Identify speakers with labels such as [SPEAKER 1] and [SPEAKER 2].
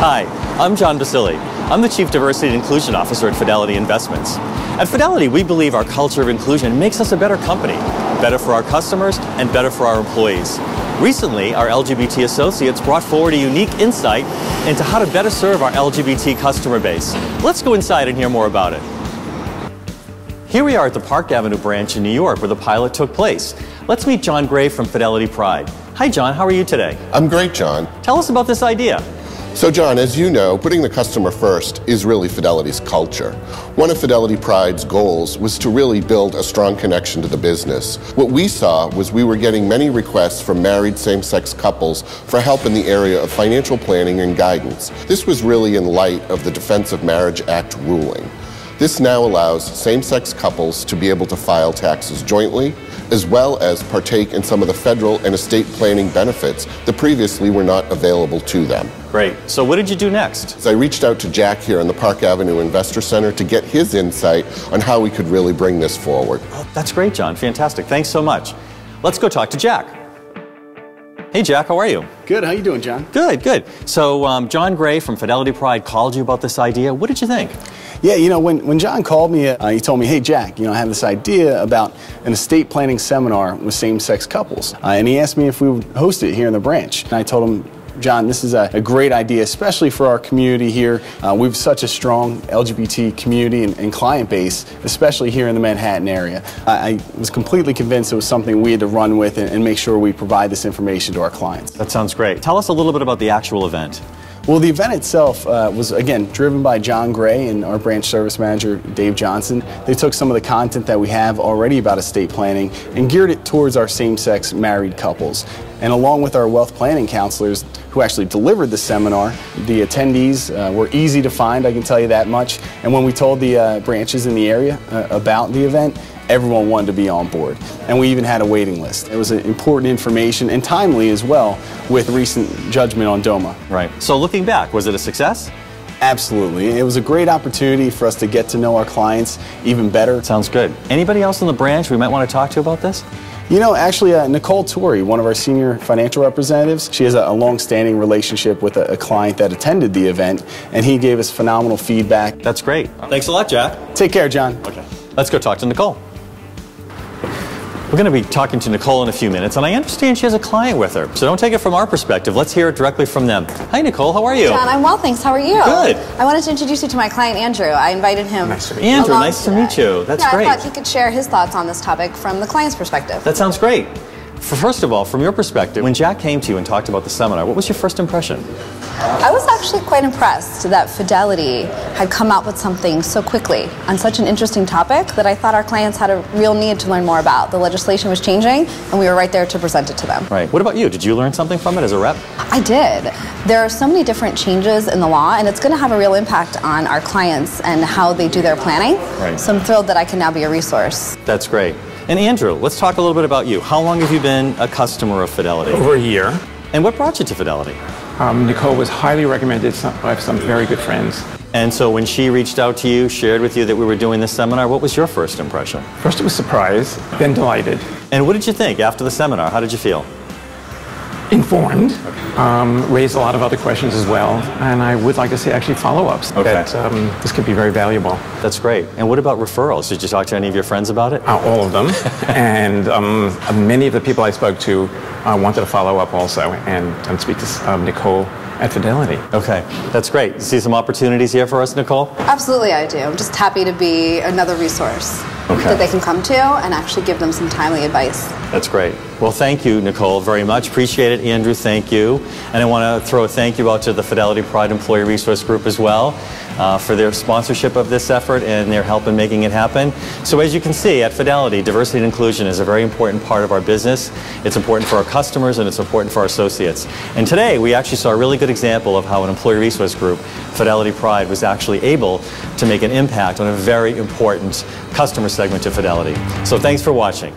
[SPEAKER 1] Hi, I'm John Basili. I'm the Chief Diversity and Inclusion Officer at Fidelity Investments. At Fidelity, we believe our culture of inclusion makes us a better company, better for our customers and better for our employees. Recently, our LGBT associates brought forward a unique insight into how to better serve our LGBT customer base. Let's go inside and hear more about it. Here we are at the Park Avenue branch in New York where the pilot took place. Let's meet John Gray from Fidelity Pride. Hi John, how are you today?
[SPEAKER 2] I'm great, John.
[SPEAKER 1] Tell us about this idea.
[SPEAKER 2] So John, as you know, putting the customer first is really Fidelity's culture. One of Fidelity Pride's goals was to really build a strong connection to the business. What we saw was we were getting many requests from married same-sex couples for help in the area of financial planning and guidance. This was really in light of the Defense of Marriage Act ruling. This now allows same-sex couples to be able to file taxes jointly, as well as partake in some of the federal and estate planning benefits that previously were not available to them.
[SPEAKER 1] Great. So what did you do next?
[SPEAKER 2] So I reached out to Jack here in the Park Avenue Investor Center to get his insight on how we could really bring this forward.
[SPEAKER 1] Oh, that's great, John. Fantastic. Thanks so much. Let's go talk to Jack. Hey, Jack, how are you?
[SPEAKER 3] Good. How you doing, John?
[SPEAKER 1] Good, good. So John Gray from Fidelity Pride called you about this idea. What did you think?
[SPEAKER 3] Yeah, you know, when John called me, he told me, hey, Jack, you know, I have this idea about an estate planning seminar with same-sex couples. And he asked me if we would host it here in the branch. And I told him, John, this is a great idea, especially for our community here. We have such a strong LGBT community and client base, especially here in the Manhattan area. I was completely convinced it was something we had to run with and make sure we provide this information to our clients.
[SPEAKER 1] That sounds great. Tell us a little bit about the actual event.
[SPEAKER 3] Well, the event itself was, again, driven by John Gray and our branch service manager, Dave Johnson. They took some of the content that we have already about estate planning and geared it towards our same-sex married couples. And along with our wealth planning counselors who actually delivered the seminar, the attendees were easy to find, I can tell you that much. And when we told the branches in the area about the event, everyone wanted to be on board. And we even had a waiting list. It was important information and timely as well with recent judgment on DOMA.
[SPEAKER 1] Right. So looking back, was it a success?
[SPEAKER 3] Absolutely. It was a great opportunity for us to get to know our clients even better.
[SPEAKER 1] Sounds good. Anybody else in the branch we might want to talk to about this?
[SPEAKER 3] You know, actually, Nicole Torrey, one of our senior financial representatives, she has a long-standing relationship with a client that attended the event, and he gave us phenomenal feedback.
[SPEAKER 1] That's great. Thanks a lot, Jack.
[SPEAKER 3] Take care, John.
[SPEAKER 1] Okay. Let's go talk to Nicole. We're going to be talking to Nicole in a few minutes, and I understand she has a client with her. So don't take it from our perspective. Let's hear it directly from them. Hi, Nicole. How are you?
[SPEAKER 4] John, I'm well, thanks. How are you?
[SPEAKER 1] Good.
[SPEAKER 4] I wanted to introduce you to my client, Andrew. I invited him.
[SPEAKER 1] Nice to meet you. Andrew, nice to meet you. That's great.
[SPEAKER 4] I thought he could share his thoughts on this topic from the client's perspective.
[SPEAKER 1] That sounds great. First of all, from your perspective, when Jack came to you and talked about the seminar, what was your first impression?
[SPEAKER 4] I was actually quite impressed that Fidelity had come out with something so quickly on such an interesting topic that I thought our clients had a real need to learn more about. The legislation was changing, and we were right there to present it to them.
[SPEAKER 1] Right. What about you? Did you learn something from it as a rep?
[SPEAKER 4] I did. There are so many different changes in the law, and it's going to have a real impact on our clients and how they do their planning. Right. So I'm thrilled that I can now be a resource.
[SPEAKER 1] That's great. And Andrew, let's talk a little bit about you. How long have you been a customer of Fidelity?
[SPEAKER 5] Over a year.
[SPEAKER 1] And what brought you to Fidelity?
[SPEAKER 5] Nicole was highly recommended by some very good friends.
[SPEAKER 1] And so when she reached out to you, shared with you that we were doing this seminar, what was your first impression?
[SPEAKER 5] First it was surprised, then delighted.
[SPEAKER 1] And what did you think after the seminar? How did you feel?
[SPEAKER 5] Informed, raised a lot of other questions as well, and I would like to say actually follow-ups.
[SPEAKER 1] Okay.
[SPEAKER 5] That this could be very valuable.
[SPEAKER 1] That's great. And what about referrals? Did you talk to any of your friends about it?
[SPEAKER 5] All of them. And many of the people I spoke to wanted to follow up also and speak to Nicole at Fidelity.
[SPEAKER 1] Okay, that's great. You see some opportunities here for us, Nicole?
[SPEAKER 4] Absolutely, I do. I'm just happy to be another resource that they can come to and actually give them some timely advice.
[SPEAKER 1] That's great. Well, thank you, Nicole, very much. Appreciate it. Andrew, thank you. And I want to throw a thank you out to the Fidelity Pride Employee Resource Group as well for their sponsorship of this effort and their help in making it happen. So as you can see, at Fidelity, diversity and inclusion is a very important part of our business. It's important for our customers and it's important for our associates. And today, we actually saw a really good example of how an employee resource group, Fidelity Pride, was actually able to make an impact on a very important customer segment to Fidelity. So thanks for watching.